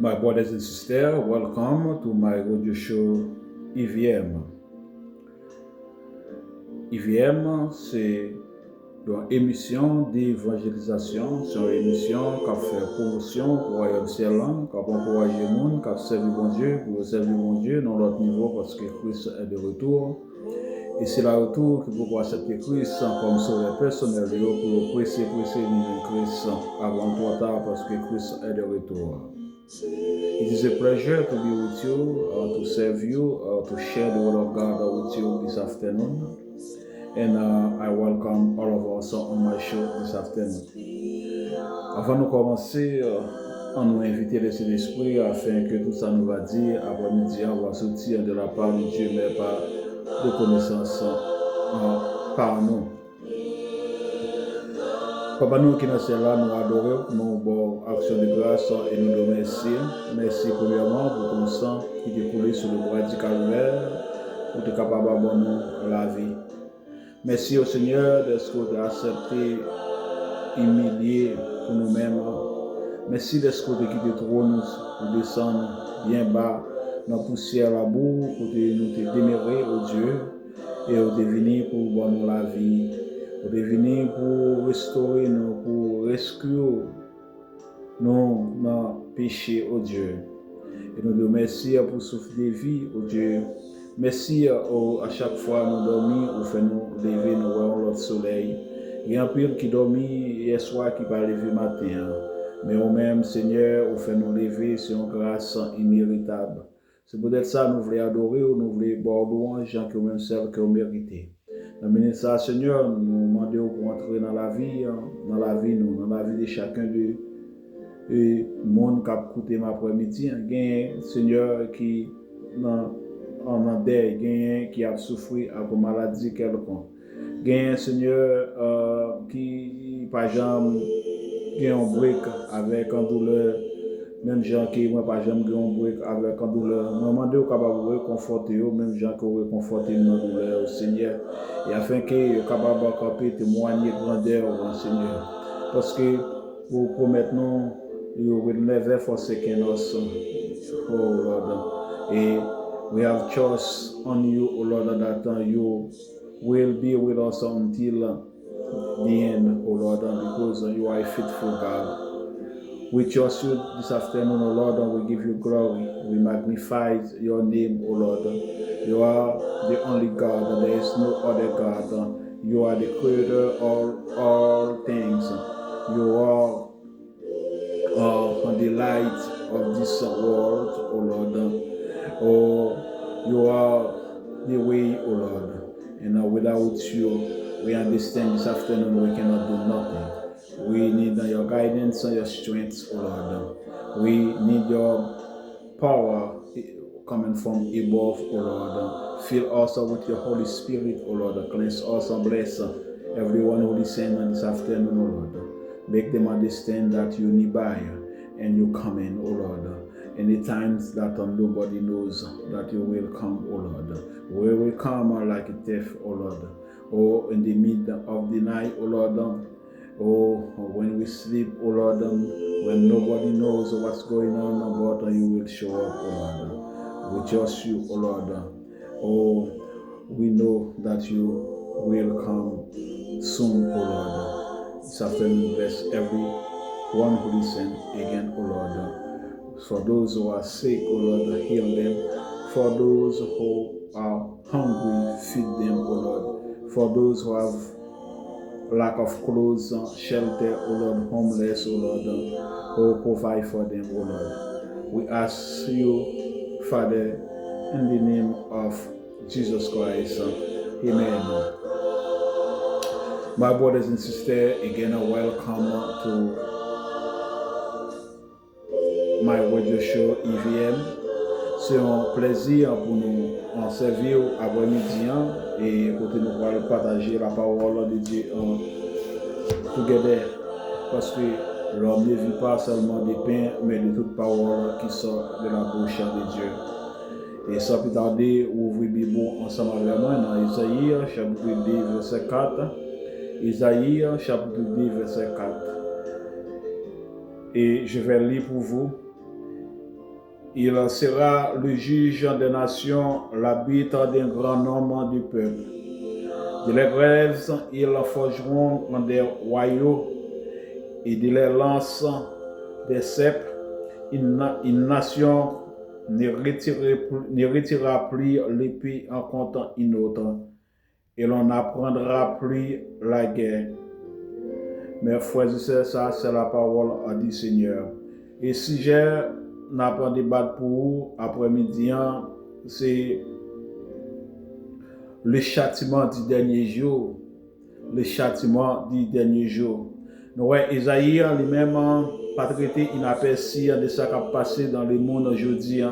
My brothers and sisters, welcome to my radio show IVM. IVM, c'est une émission d'évangélisation, c'est une émission qui fait promotion pour le royaume ciel, qui encourage les gens, qui servi bon Dieu, pour servir bon Dieu dans l'autre niveau parce que Christ est de retour. Et c'est le retour que vous accepter Christ comme sauveur personnel pour presser Christ avant trop tard parce que Christ est de retour. It is a pleasure to be with you, to serve you, to share the word of God with you this afternoon. And I welcome all of us on my show this afternoon. Avant de commencer, on nous invite le Saint-Esprit afin que tout ça nous va dire après-midi, on va sortir de la part de Dieu, mais pas de connaissance par nous. Papa, nous qui sommes là, nous adorons, nous bon action de grâce et nous nous merci. Merci premièrement pour ton sang qui est coulé sur le bois du calvaire pour te capable de nous la vie. Merci au Seigneur d'être que tu as accepté, humilié pour nous-mêmes. Merci d'être que tu as quitté le trône pour descendre bien bas dans la poussière la boue pour nous te démérer au Dieu et au devenir pour nous la vie. Pour devenir pour restaurer nous, pour rescuer nous dans le péché, au Dieu. Et nous te remercions pour souffle de vie, au Dieu. Merci à chaque fois nous dormir, ou fait nous lever, nous voir le soleil. Il y a un pile qui dormit hier soir qui va lever matin. Mais au même Seigneur, ou fait nous lever, c'est une grâce imméritable. C'est peut-être ça nous voulons adorer, ou nous voulons boire louange, gens qui ont même celle que nous méritons. Dans le ça, Seigneur, nous demandons pour entrer dans la vie de chacun de monde qui a écouté ma après-midi. Il Seigneur, qui en deuil, qui a souffert à une maladie quelconque. Il y a un Seigneur qui, par exemple, qui a un break avec une douleur. Même gens qui n'ont pas jamais un break avec une douleur. Nous demandons capable de réconforter, même gens qui ont réconforté notre douleur au Seigneur. Et afin qu'ils soient capables de camper, témoigner grandeur au Seigneur. Parce que vous promettez nous, you will never forsake us, oh Lord. And we have trust on you, oh Lord, that you will be with us until the end, oh Lord, because you are a faithful God. We trust you this afternoon, O Lord, and we give you glory. We magnify your name, O Lord. You are the only God, and there is no other God. You are the creator of all things. You are the light of this world, O Lord. Oh, you are the way, O Lord. And without you, we understand this afternoon we cannot do nothing. We need your guidance and your strength, O Lord. We need your power coming from above, O Lord. Fill us with your Holy Spirit, O Lord. Cleanse us and bless everyone who listens this afternoon, O Lord. Make them understand that you nearby and you come in, O Lord. In the times that nobody knows that you will come, O Lord. We will come like a thief, O Lord. Oh, in the middle of the night, O Lord. Oh, when we sleep, oh Lord, when nobody knows what's going on, but you will show up, oh Lord. We trust you, oh Lord. Oh, we know that you will come soon, oh Lord. This afternoon, bless everyone who listens again, oh Lord. For those who are sick, oh Lord, heal them. For those who are hungry, feed them, oh Lord. For those who have lack of clothes, shelter, O Lord, homeless, O Lord, oh, provide for them, O Lord. We ask you, Father, in the name of Jesus Christ, amen. My brothers and sisters, again, welcome to my radio show IVM. C'est un plaisir pour nous en servir après-midi et pour nous pouvoir partager la parole de Dieu together. Parce que l'homme ne vit pas seulement de pain, mais de toute parole qui sort de la bouche de Dieu. Et sans plus tarder, ouvrez la Bible ensemble avec moi dans Isaïe chapitre 2, verset 4. Isaïe chapitre 2, verset 4. Et je vais lire pour vous Il sera le juge des nations, l'arbitre d'un grand nombre du peuple. De les grèves, ils forgeront des royaux et de les lances des ceps. Une nation ne retirera plus l'épée en contre une autre, et l'on n'apprendra plus la guerre. Mes frères et sœurs, ça c'est la parole du Seigneur. Et si j'ai n'apprends débattre pour vous après-midi, c'est le châtiment du dernier jour. Le châtiment du dernier jour. Nous voyons Isaïe lui-même pas traité inaperçu de ce qui a passé dans le monde aujourd'hui.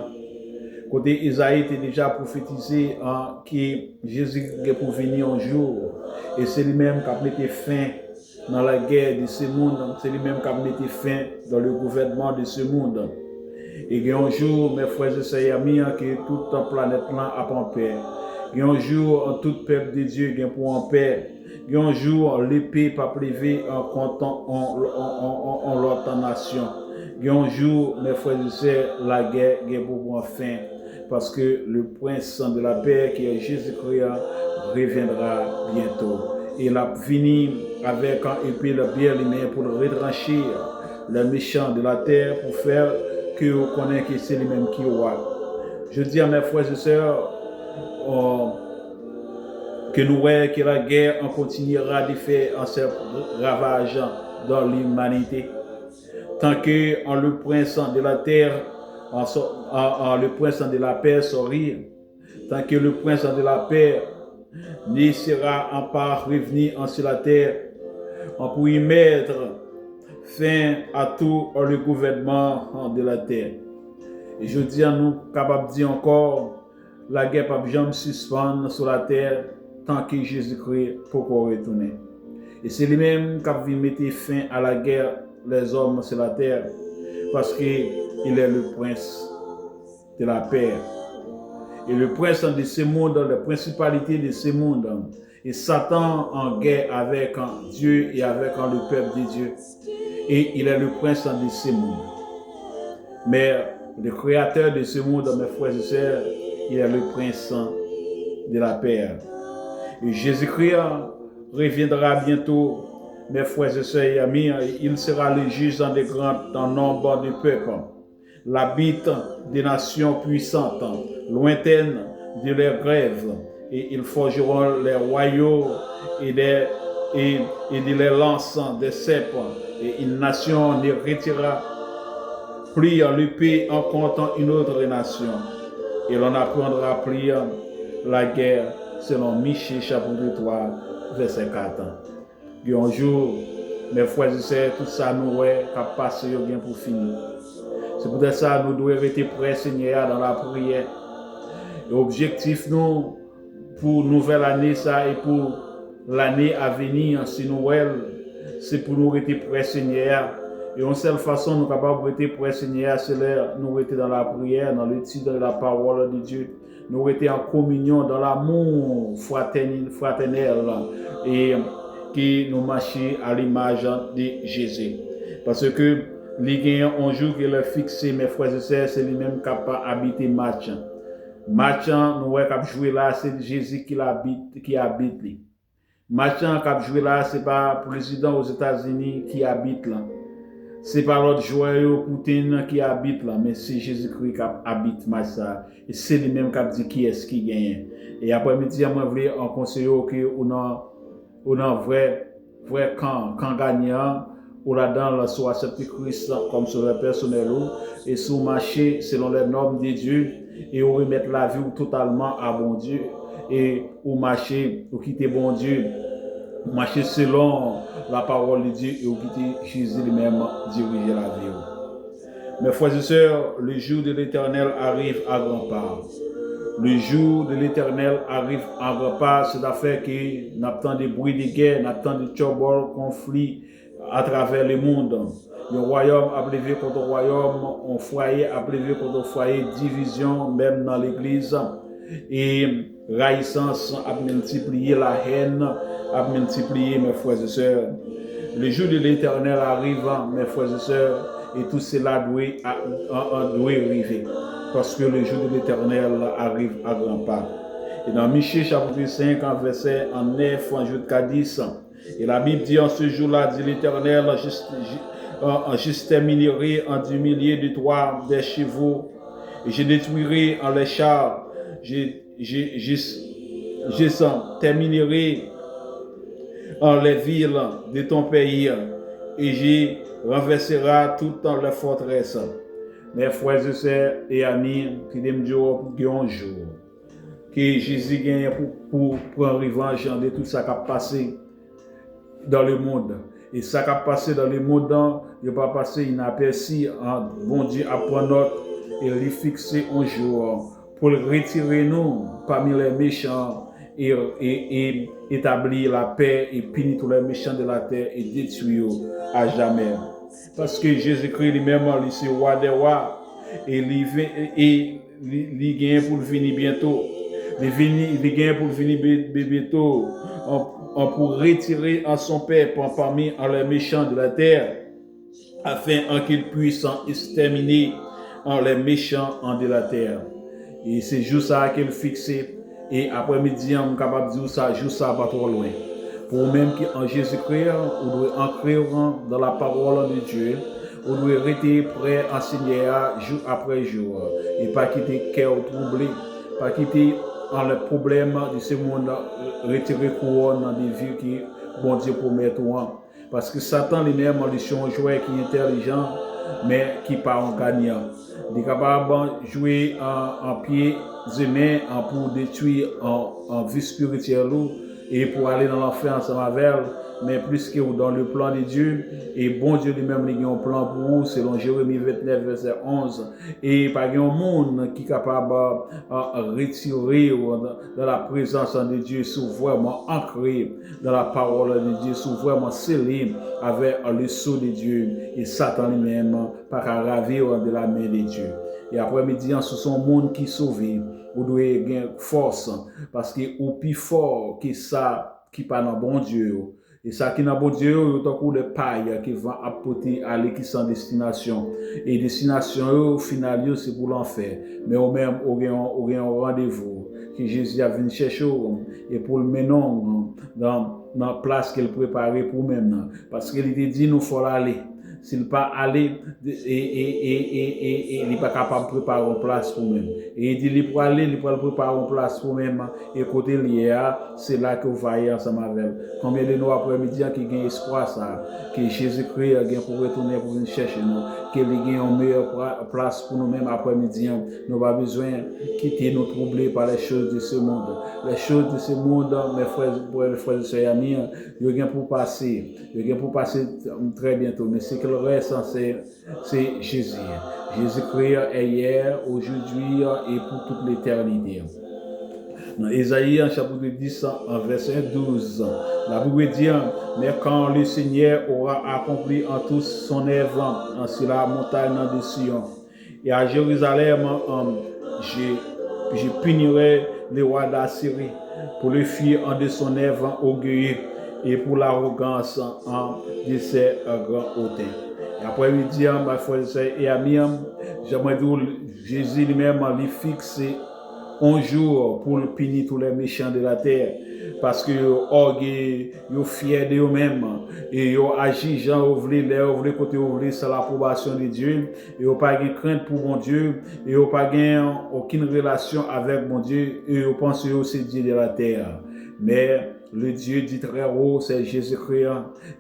Côté Isaïe était déjà prophétisé que Jésus est pour venir un jour. Et c'est lui-même qui a mis fin dans la guerre de ce monde. C'est lui-même qui a mis fin dans le gouvernement de ce monde. Et il y a un jour, mes frères et sœurs amis, que toute la planète là a en paix. Il y a un jour, tout peuple de Dieu est pour en paix. Il y a un jour, l'épée pas privée en comptant en l'autre nation. Il y a un jour, mes frères et sœurs, la guerre est pour fin. Parce que le prince de la paix, qui est Jésus-Christ, reviendra bientôt. Il a fini avec un épée de bien lumière pour retrancher les méchants de la terre, pour faire que vous connaissez que c'est lui-même qui est. Je dis à mes frères et sœurs que nous voyons que la guerre continuera de faire un certain ravage dans l'humanité. Tant que le prince de la terre, le prince de la paix sourit, tant que le prince de la paix ne sera en part revenu sur la terre, on peut y mettre fin à tout le gouvernement de la terre. Et je dis à nous, capable de dire encore, la guerre ne peut jamais suspendre sur la terre tant que Jésus-Christ peut retourner. Et c'est lui-même qui va mettre fin à la guerre les hommes sur la terre, parce qu'il est le prince de la paix. Et le prince de ce monde, la principalité de ce monde, et Satan en guerre avec Dieu et avec le peuple de Dieu. Et il est le prince de ce monde. Mais le créateur de ce monde, mes frères et sœurs, il est le prince de la paix. Et Jésus-Christ reviendra bientôt, mes frères et sœurs et amis, il sera le juge dans des grands nombres de peuples, l'arbitre des nations puissantes, lointaines de leurs grèves, et ils forgeront les royaux et de les lances des ceps, et une nation ne retirera plus l'épée en contre une autre nation, et l'on n'apprendra plus la guerre, selon Michée chapitre 3, verset 4. Et un jour, mes frères et sœurs, tout ça nous est passé bien pour finir. C'est pour ça que nous devons rester prêts, Seigneur, dans la prière. L'objectif, nous, pour nouvelle année, ça, et pour l'année à venir, si nous, c'est pour nous rester prêts, Seigneur. Et une seule façon, nous sommes capables de rester prêts, Seigneur, c'est nous rester dans la prière, dans l'étude de la parole de Dieu. Nous rester en communion, dans l'amour fraternel, et qui nous marchons à l'image de Jésus. Parce que les gagnants, un jour qu'il est fixé, mes frères et sœurs, c'est lui-même capable d'habiter match. Match, nous voyons jouer là, c'est Jésus qui habite. Match, qui jouer là, c'est pas le président aux États-Unis qui habite là. C'est pas l'autre joueur Poutine qui habite là, mais c'est Jésus-Christ qui habite ça. Et c'est lui-même qui dit qui est-ce qui gagne. Et après-midi, moi, je voulais en conseiller qu'on a vrai camp gagnant, ou là-dedans, soit accepter Christ comme sauveur personnel, et sous marcher selon les normes de Dieu, et ou remettre la vie totalement à bon Dieu, et ou marcher, ou quitter bon Dieu, marcher selon la parole de Dieu, et ou quitter Jésus lui-même diriger la vie. Mes frères et sœurs, le jour de l'Éternel arrive à grands pas. Le jour de l'Éternel arrive à grands pas, c'est d'affaire que n'attend des bruits de guerre, n'attend des troubles, conflits à travers le monde. Le royaume a levé contre le royaume, un foyer a levé contre foyer, division même dans l'église, et raïssance a multiplié, la haine a multiplié, mes frères et sœurs. Le jour de l'Éternel arrive, mes frères et sœurs, et tout cela doit arriver. Parce que le jour de l'Éternel arrive à grands pas. Et dans Michée chapitre 5, en verset 9, en jusqu'à 10, et la Bible dit en ce jour-là, dit l'Éternel, j'exterminerai en 10 milliers de toi des chevaux, et je détruirai en les chars, j'exterminerai en les villes de ton pays, et j'y renverserai toutes les forteresses. Mes frères et sœurs et amis, qui me disent un jour que Jésus gagne pour prendre revanche de tout ça qui a passé dans le monde. Et ça qui a passé dans le monde, il n'a pas passé inaperçu. Bon Dieu apprend notre et lui fixer un jour pour retirer nous parmi les méchants et établir la paix et punir tous les méchants de la terre et détruire à jamais. Parce que Jésus-Christ lui-même, il est roi des rois et il gagne pour venir bientôt. Il gagne pour venir bientôt pour retirer en son peuple parmi les méchants de la terre afin qu'il puisse exterminer les méchants de la terre. Et c'est juste ça qu'il fixé. Et après-midi, on est capable de dire ça, juste ça, pas trop loin. Pour même qu'en Jésus-Christ, on doit ancrer dans la parole de Dieu, on doit rester prêt à enseigner jour après jour. Et pas quitter cœur troublé, pas quitter le problème de ce monde, retirer couronne dans des vies qui, bon Dieu, promet tout. Parce que Satan lui-même, c'est un joueur qui est intelligent, mais qui part en gagnant. Il est capable de jouer en pied humain pour détruire en vie spirituelle et pour aller dans l'enfer ensemble avec elle, mais plus que dans le plan de Dieu. Et bon Dieu lui-même, il a un plan pour vous, selon Jérémie 29, verset 11. Et pas un monde qui est capable de retirer dans la présence de Dieu, sous vraiment ancré dans la parole de Dieu, sous vraiment scellé avec le sceau de Dieu. Et Satan lui-même, pas qu'à ravir de la main de Dieu. Et après-midi, ce sont monde qui sauve. Vous devez gagner force parce que au plus fort que ça qui pas dans bon Dieu. Et ça qui dans bon Dieu, c'est un de paille qui va apporter à qui sans destination. Et destination au final c'est pour l'enfer. Mais au même au un rendez-vous que Jésus a venu chercher et pour le mener dans la place qu'il préparait pour même. Parce qu'il était dit nous faut aller. S'il pas aller et il n'est pas capable de préparer une place pour même. Et il dit il pour aller, il pour préparer une place pour même. Et côté lié, c'est là que vous voyez ensemble avec. Combien de nous après-midi qui gagne espoir ça, que Jésus-Christ a pour retourner pour venir chercher nous, qu'il gagne une meilleure place pour nous-mêmes après-midi. Nous n'avons pas besoin de quitter nous troubler par les choses de ce monde. Les choses de ce monde, mes frères et sœurs amis, ils gagnent pour passer. Ils gagnent pour passer très bientôt. Mais c'est que le reste, c'est Jésus. Jésus-Christ est hier, aujourd'hui et pour toute l'éternité. Dans Ésaïe, chapitre 10, en verset 12, la Bible dit, mais quand le Seigneur aura accompli en tous son œuvre sur la montagne de Sion, et à Jérusalem, je punirai le roi d'Assyrie pour le fuir en de son œuvre orgueilleux et pour l'arrogance de ses grands hauteurs. Et après-midi, mes frères et amis, j'aimerais dire Jésus lui-même lui fixé un jour pour punir tous les méchants de la terre. Parce que ils sont fiers d'eux-mêmes et ils agissent, gens voulaient côté ouvrir sans l'approbation de Dieu. Ils n'ont pas de crainte pour mon Dieu, ils n'ont pas aucune relation avec mon Dieu et ils pensent que c'est Dieu de la terre. Mais le Dieu dit très haut, c'est Jésus-Christ,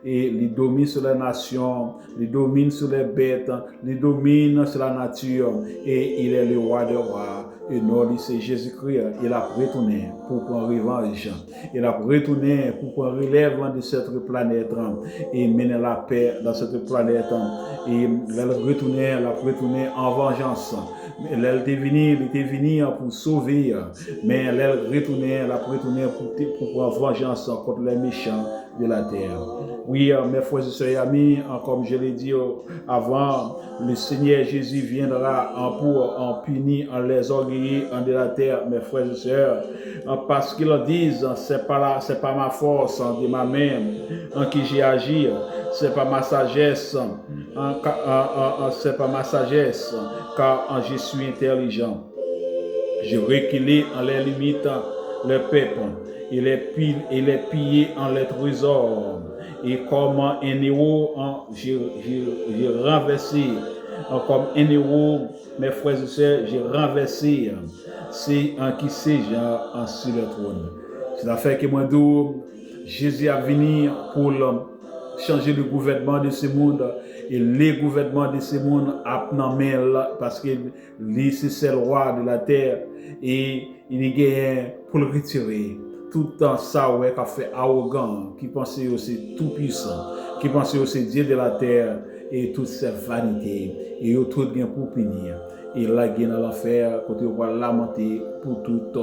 et il domine sur les nations, il domine sur les bêtes, il domine sur la nature, et il est le roi des rois. Et non, c'est Jésus-Christ, il a retourné pour prendre revanche, il a retourné pour prendre relève de cette planète et mener la paix dans cette planète. Et il a retourné en vengeance. Il était venu pour sauver, mais elle a retourné pour prendre vengeance contre les méchants de la terre. Oui, mes frères et sœurs et amis, comme je l'ai dit avant, le Seigneur Jésus viendra pour punir les orgueilleux de la terre, mes frères et sœurs, parce qu'ils disent, c'est pas ma force de ma main en qui j'ai agi, c'est pas ma sagesse, c'est pas ma sagesse, car je suis intelligent. Je reculé en les limitant le peuple, il est pillé en les trésors, et comme un héros, j'ai renversé, comme un héros, mes frères et sœurs, j'ai renversé, c'est un qui siège sur le trône. C'est la fait que moi d'où Jésus a venu pour changer le gouvernement de ce monde, et les gouvernements de ce monde a parce que lui c'est le roi de la terre, et il est pour le retirer. Tout le temps ça ouais qu'a fait arrogant, qui pensait aussi tout puissant, qui pensait aussi Dieu de la terre, et toutes ces vanités, et tout bien pour punir. Et là il dans l'enfer côté on va lamenter pour toute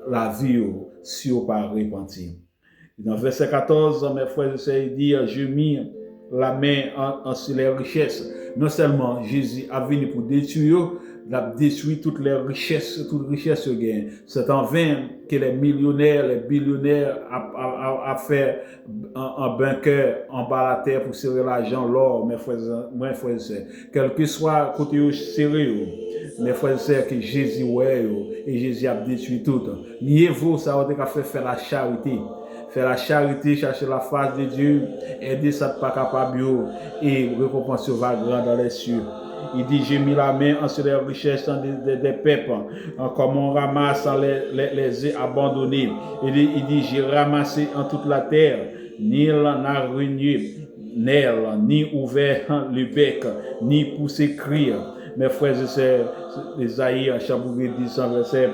la vie si on pas repenti. Dans verset 14, mes frères et sœurs, il dit, je mis la main sur les richesses. Non seulement Jésus a venu pour détruire, il a détruit toutes les richesses, toutes les richesses gagnent. C'est en vain que les millionnaires, les billionnaires a fait un bunker en bas la terre pour serrer l'argent, l'or, mes frères et sœurs. Quel que soit côté où serré, mes frères et sœurs, que Jésus ouais, et Jésus a détruit tout. Mieux vaut ça, on a fait faire la charité. Faire la charité, chercher la face de Dieu, aider ça pas capable et récompenser va grand dans les cieux. Il dit, j'ai mis la main sur les richesses des peuples, comme on ramasse les abandonnés. Il dit, j'ai ramassé en toute la terre, ni n'a ruiné, ni ouvert le bec, ni poussé crier. Mes frères et sœurs, Isaïe, chapitre 10, verset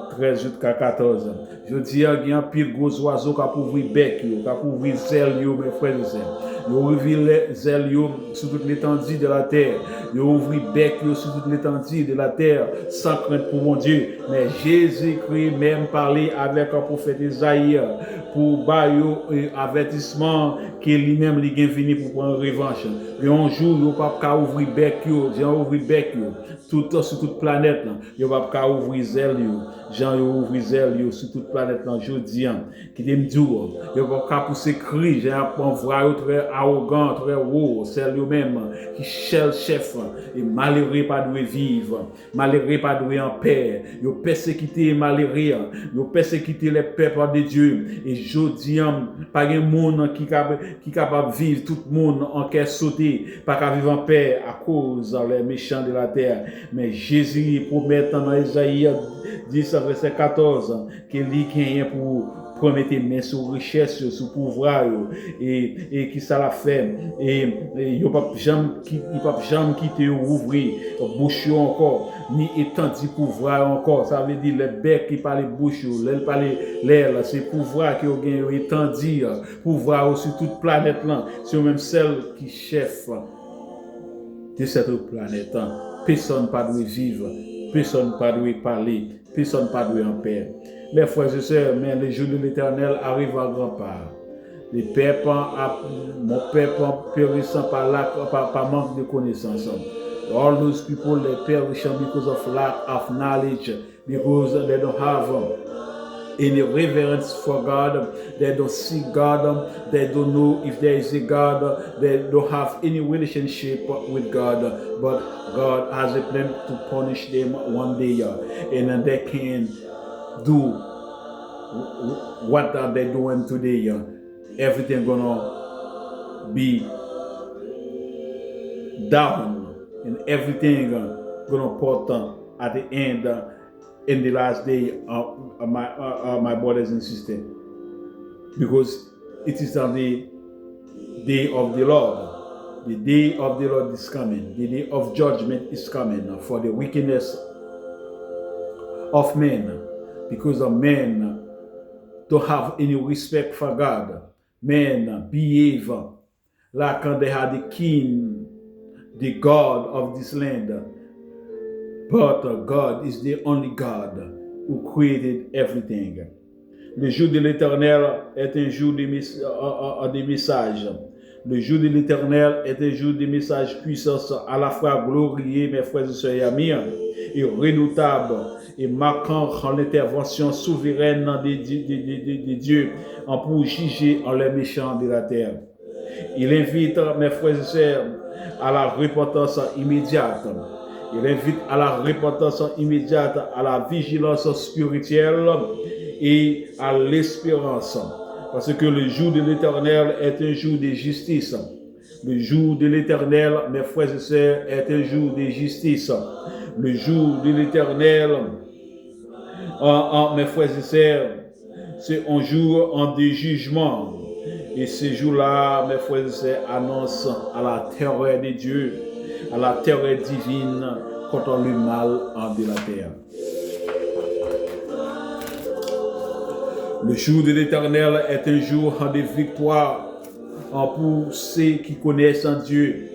13 jusqu'à 14. Je dis, il y a un pile gros oiseau qui a ouvert bec, qui a ouvert zèle, mes frères et sœurs. Il a ouvert zèle sur toute l'étendue de la terre. Il a ouvert bec sur toute l'étendue de la terre, sans crainte pour mon Dieu. Mais Jésus-Christ même parlé avec un prophète Isaïe pour bailler un avertissement que lui-même il est venu pour prendre revanche. Et un jour, il n'y a pas ouvrir bec, j'ai ouvert bec. Tout sur toute planète, il n'y a pas ouvrir zèle, Jean ouvrir zèle sur toute planète, je dis, qui me dit, il n'y a pas pousser cri, j'ai un voix très arrogant, très haut, c'est lui-même qui cherche chef, et malheureux pas de vivre, malheureux pas de en paix, il a persécuté malheureux, il a persécuté les peuples de Dieu, et je dis, pas un monde qui est capable de vivre, tout le monde en quête sauter, pas qu'à vivre en paix à cause des méchants de la terre. Mais Jésus promet dans Isaïe 10, verset 14, qu'il dit qu'il y a pour promettre mais sur richesse, sur pouvoir, et qui ça l'a fait. Et il ne peut jamais quitter ouvrir bouche encore, ni étendre pouvoir encore. Ça veut dire le bec qui parle bouche, l'aile parle l'air, c'est pouvoir qui a étendu, pouvoir sur toute planète là, c'est même celle qui chef de cette planète. Personne ne peut vivre, personne ne peut parler, personne ne peut en paix. Mes frères et sœurs, mais les jours de l'Éternel arrivent à grand part. Les peuples, mon peuple périssant par manque de connaissance. All those people, they perish because of lack of knowledge, because they don't have any reverence for God, they don't see God, they don't know if there is a God, they don't have any relationship with God, but God has a plan to punish them one day, and they can do what are they doing today. Everything gonna be down, and everything gonna put at the end in the last day of my brothers and sisters, because it is on the day of the Lord. The day of the Lord is coming. The day of judgment is coming for the wickedness of men, because of men don't have any respect for God. Men behave like they had the king, the God of this land. But God is the only God who created everything. Le jour de l'Éternel est un jour de messages. Le jour de l'Éternel est un jour de messages puissants, à la fois glorieux, mes frères et sœurs et amis, et redoutable, et marquant l'intervention souveraine de Dieu pour juger les méchants de la terre. Il invite mes frères et sœurs à la repentance immédiate. Il invite à la repentance immédiate, à la vigilance spirituelle et à l'espérance. Parce que le jour de l'Éternel est un jour de justice. Le jour de l'Éternel, mes frères et sœurs, est un jour de justice. Le jour de l'Éternel, mes frères et sœurs, c'est un jour de jugement. Et ce jour-là, mes frères et sœurs, annonce à la terreur de Dieu, à la terreur divine contre le mal de la terre. Le jour de l'Éternel est un jour de victoire pour ceux qui connaissent Dieu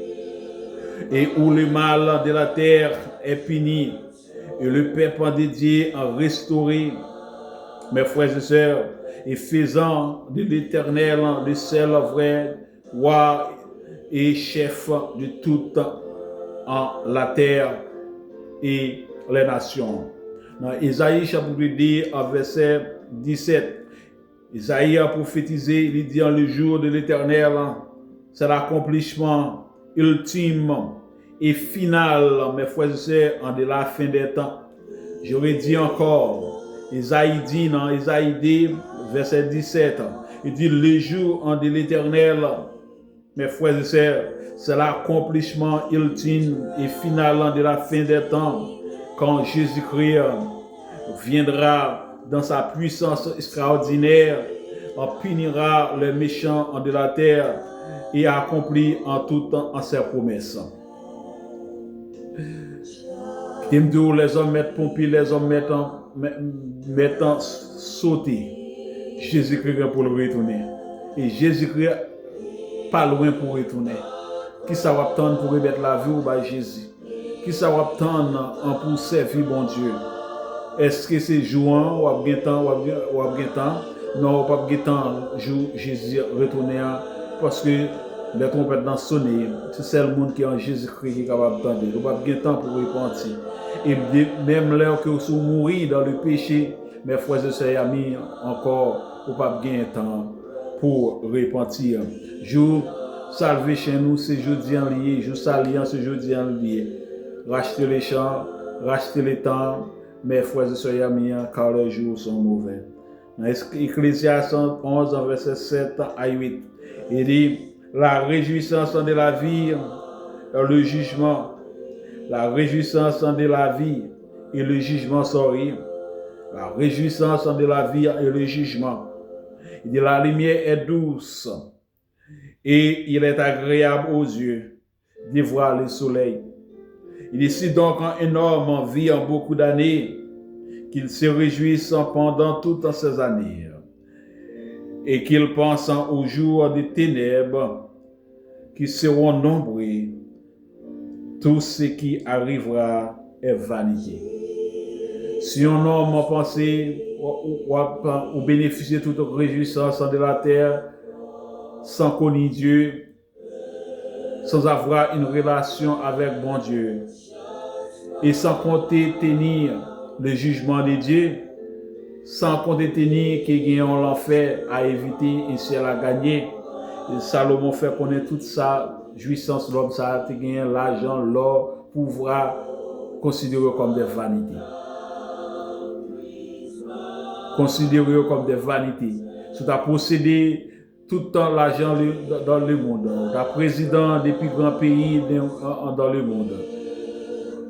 et où le mal de la terre est puni et le peuple de Dieu est restauré. Mes frères et sœurs, et faisant de l'Éternel le seul vrai roi et chef de toute la terre et les nations. Dans Isaïe chapitre 2, verset 17, Isaïe a prophétisé, il dit le jour de l'Éternel, c'est l'accomplissement ultime et final, mes frères et sœurs, de la fin des temps. J'aurais dit encore, Isaïe dit dans Isaïe 2, verset 17, il dit le jour de l'Éternel, mes frères et sœurs, c'est l'accomplissement ultime et final de la fin des temps, quand Jésus-Christ viendra dans sa puissance extraordinaire, punira les méchants de la terre et accomplit en tout temps ses promesses. Les hommes mettent pompiers, les hommes mettent sauter. Jésus-Christ pour le retourner. Et Jésus-Christ pas loin pour retourner. Qui ça va attendre pour remettre la vie au Jésus? Qui ça va attendre pour servir bon Dieu? Est-ce que c'est jouant ou abguetant? Non, pas abguetant, Jésus retourner parce que les trompettes dans sonner. C'est le monde qui est en Jésus-Christ qui est capable d'entendre. Il n'y a pas abguetant pour repentir. Et même là que vous mourrez dans le péché, mes frères et sœurs amis, encore, vous pas gagner temps pour repentir. Jour salvé chez nous, c'est jeudi en lié. Jour saluant, c'est jeudi en lié. Rachetez les champs, rachetez les temps, mes frères et sœurs amis, car les jours sont mauvais. Dans Ecclésiaste 11, verset 7 à 8, il dit, la réjouissance de la vie est le jugement. La réjouissance de la vie et le jugement sont rien. La réjouissance de la vie et le jugement. Il dit, la lumière est douce et il est agréable aux yeux de voir le soleil. Il dit, si donc un homme vit en beaucoup d'années, qu'il se réjouisse pendant toutes ces années et qu'il pense aux jours des ténèbres qui seront nombreux, tout ce qui arrivera est vanité. Si un homme pensait ou bénéficier de toute réjouissance de la terre sans connaître Dieu, sans avoir une relation avec bon Dieu et sans compter tenir le jugement de Dieu, sans compter tenir qu'il y a l'enfer à éviter et ciel à gagner. Et Salomon fait connaître toute sa jouissance, l'homme, ça a gagné l'argent, l'or, pouvoir considérer comme des vanités. Considérer comme des vanités. Si tu as possédé tout le temps l'argent dans le monde, tu as président des plus grands pays dans le monde,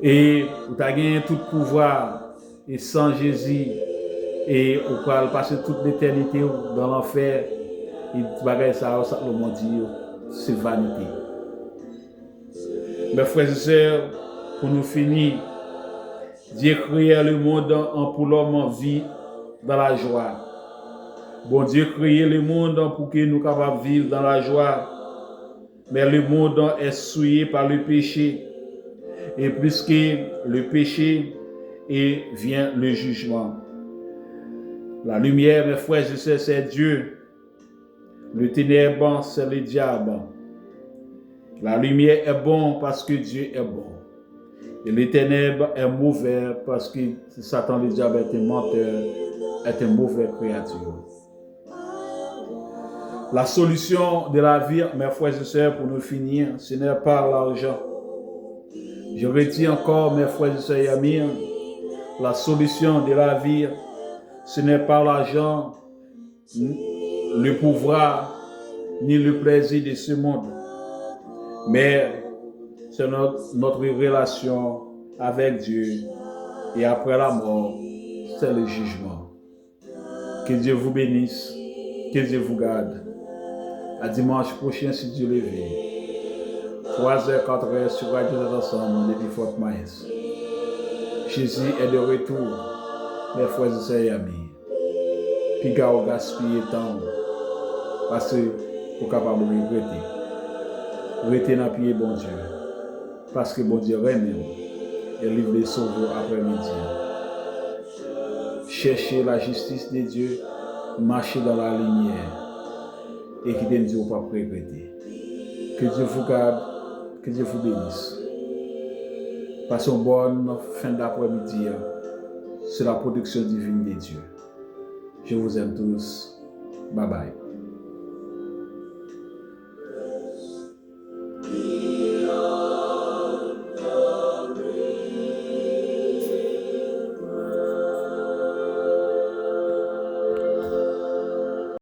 et tu as gagné tout pouvoir, et sans Jésus, et on peut passer toute l'éternité dans l'enfer, et bagaille ça, le monde dit, c'est vanité. Mes frères et sœurs, pour nous finir, Dieu créa le monde pour l'homme vit dans la joie. Bon Dieu créa le monde pour que nous capables de vivre dans la joie. Mais le monde est souillé par le péché. Et puisque le péché, et vient le jugement. La lumière, mes frères et sœurs, c'est Dieu. Le ténèbre, c'est le diable. La lumière est bon parce que Dieu est bon. Et le ténèbre est mauvais parce que Satan, le diable, est un menteur, est une mauvaise créature. La solution de la vie, mes frères et sœurs, pour nous finir, ce n'est pas l'argent. Je redis encore, mes frères et sœurs et amis, la solution de la vie, ce n'est pas l'argent, le pouvoir, ni le plaisir de ce monde, mais c'est notre relation avec Dieu. Et après la mort, c'est le jugement. Que Dieu vous bénisse, que Dieu vous garde. À dimanche prochain, si Dieu le veut. 3h, 4h sur Radio Ensemble depuis Fort Myers. Jésus est de retour, mes frères et sœurs et amis. Puis gars gaspiller temps, parce que vous êtes capable de regretter. Regretter dans pied bon Dieu. Parce que bon Dieu aime et livre les sauveurs après-midi. Cherchez la justice de Dieu, marchez dans la lumière et qui ne Dieu pas regretter. Que Dieu vous garde, que Dieu vous bénisse. Passez une bonne fin d'après-midi. C'est la production divine de Dieu. Je vous aime tous. Bye bye.